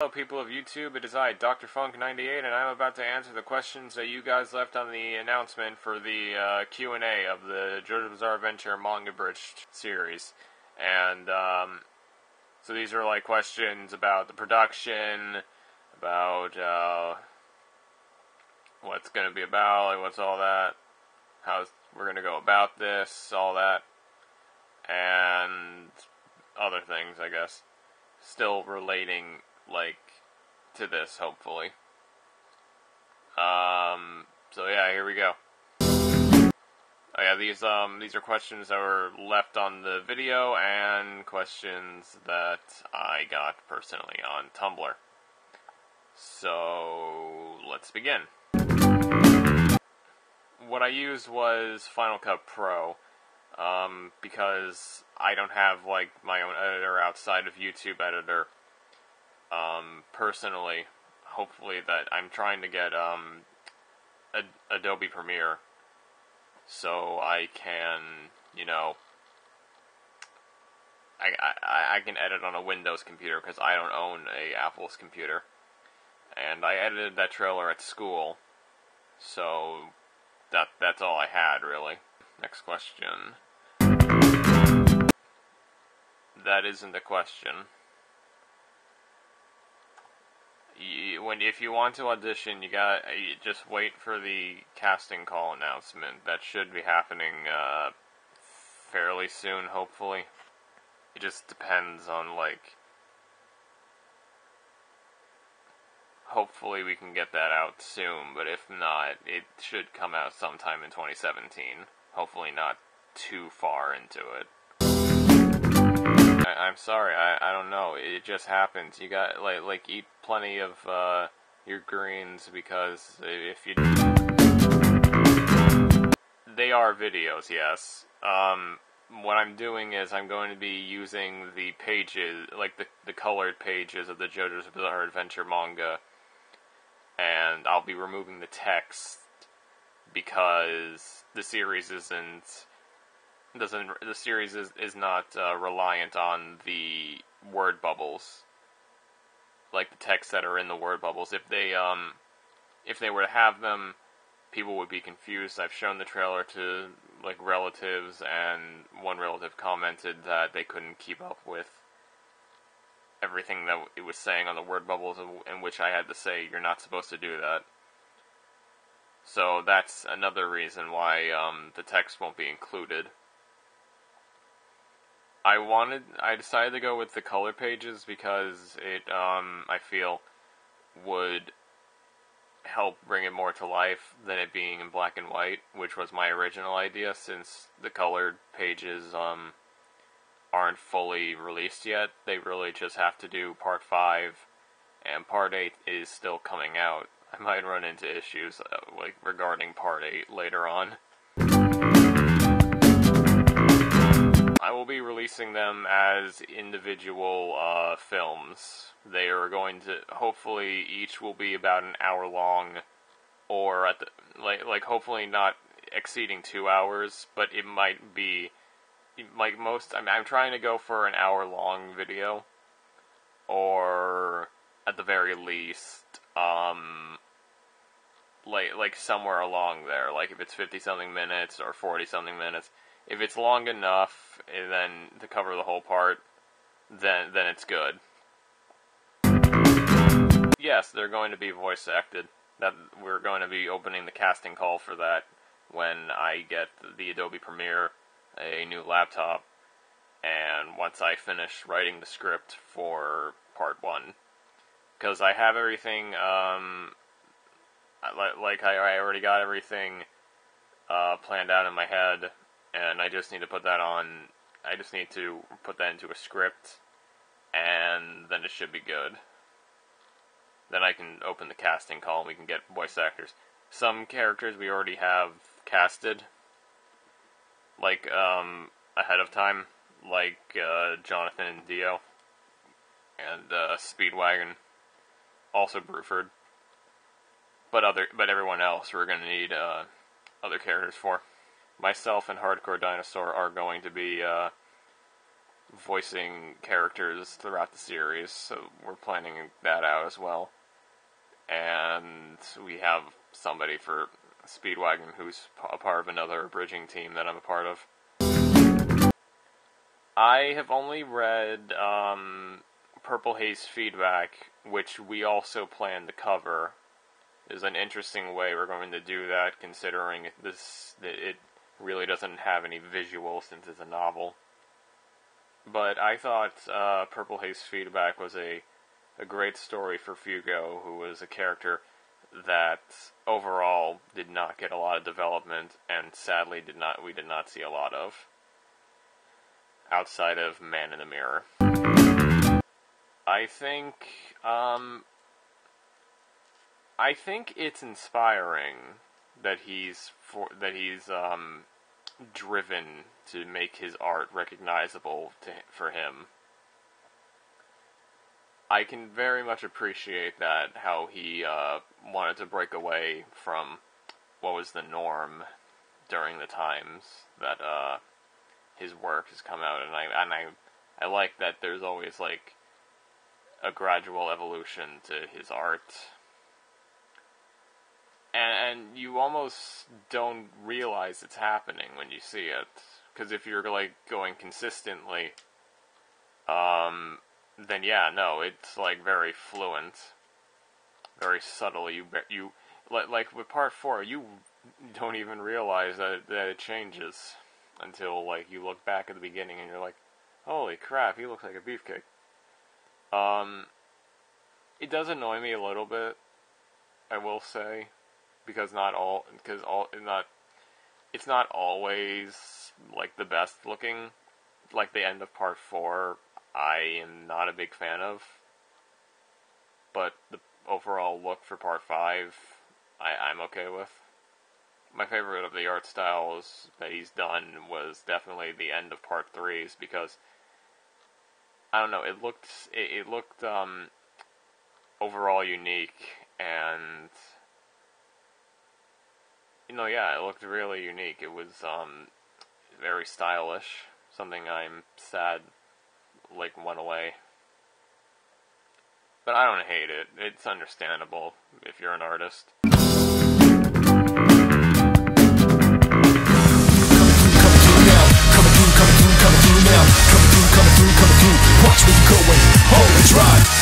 Hello people of YouTube, it is I, Dr. Funk98, and I'm about to answer the questions that you guys left on the announcement for the Q&A of the JoJo's Bizarre Adventure Mangabridged series. And, so these are like questions about the production, about, what's gonna be about, like what's all that, how we're gonna go about this, all that, and other things, I guess. Still relating, like, to this, hopefully. So yeah, here we go. Oh yeah, these are questions that were left on the video, and questions that I got personally on Tumblr. So, let's begin. What I used was Final Cut Pro, because I don't have, like, my own editor outside of YouTube Editor. Personally, hopefully that I'm trying to get, Adobe Premiere, so I can, you know, I can edit on a Windows computer, because I don't own a Apple's computer, and I edited that trailer at school, so that's all I had, really. Next question. That isn't a question. If you want to audition, you just wait for the casting call announcement. That should be happening fairly soon, hopefully. It just depends on, like, hopefully we can get that out soon, but if not, it should come out sometime in 2017. Hopefully not too far into it. I'm sorry, I don't know, it just happens. You got, like eat plenty of, your greens, because if you... They are videos, yes. What I'm doing is I'm going to be using the pages, like the colored pages of the JoJo's Bizarre Adventure manga, and I'll be removing the text, because the series is not reliant on the word bubbles, like the text that are in the word bubbles. If they were to have them, people would be confused. I've shown the trailer to, like, relatives, and one relative commented that they couldn't keep up with everything that it was saying on the word bubbles, in which I had to say, you're not supposed to do that. So that's another reason why the text won't be included. I decided to go with the color pages because it, I feel, would help bring it more to life than it being in black and white, which was my original idea, since the colored pages, aren't fully released yet. They really just have to do Part 5, and Part 8 is still coming out. I might run into issues, like, regarding Part 8 later on. I will be releasing them as individual films. They are going to, hopefully, each will be about an hour long, or at the, like hopefully not exceeding 2 hours, but it might be, like most, I'm trying to go for an hour long video, or at the very least, like somewhere along there, like if it's 50-something minutes or 40-something minutes. If it's long enough, then to cover the whole part, then it's good. Yes, they're going to be voice acted. That we're going to be opening the casting call for that when I get the Adobe Premiere, a new laptop, and once I finish writing the script for Part 1. Because I have everything, like I already got everything planned out in my head, and I just need to put that into a script, and then it should be good. Then I can open the casting call and we can get voice actors. Some characters we already have casted, like, ahead of time, like, Jonathan and Dio, and, Speedwagon, also Bruford. But everyone else we're gonna need, other characters for. Myself and Hardcore Dinosaur are going to be, voicing characters throughout the series, so we're planning that out as well. And we have somebody for Speedwagon who's a part of another bridging team that I'm a part of. I have only read Purple Haze Feedback, which we also plan to cover. Is an interesting way we're going to do that, considering it really doesn't have any visual since it's a novel. But I thought Purple Haze Feedback was a great story for Fugo, who was a character that overall did not get a lot of development, and sadly we did not see a lot of, outside of Man in the Mirror. I think it's inspiring that he's driven to make his art recognizable for him. I can very much appreciate that, how he wanted to break away from what was the norm during the times that his work has come out, and I like that there's always like a gradual evolution to his art. And you almost don't realize it's happening when you see it, because if you're like going consistently, then yeah, no, it's like very fluent, very subtle. You like with part 4, you don't even realize that it changes until like you look back at the beginning and you're like, holy crap, he looks like a beefcake. It does annoy me a little bit, I will say, because it's not always like the best looking. Like the end of part 4, I am not a big fan of, but the overall look for part 5, I'm okay with. My favorite of the art styles that he's done was definitely the end of part 3's, because I don't know, it looked overall unique, and yeah, it looked really unique. It was very stylish, something I'm sad like went away. But I don't hate it. It's understandable if you're an artist. Watch me going, holy drive.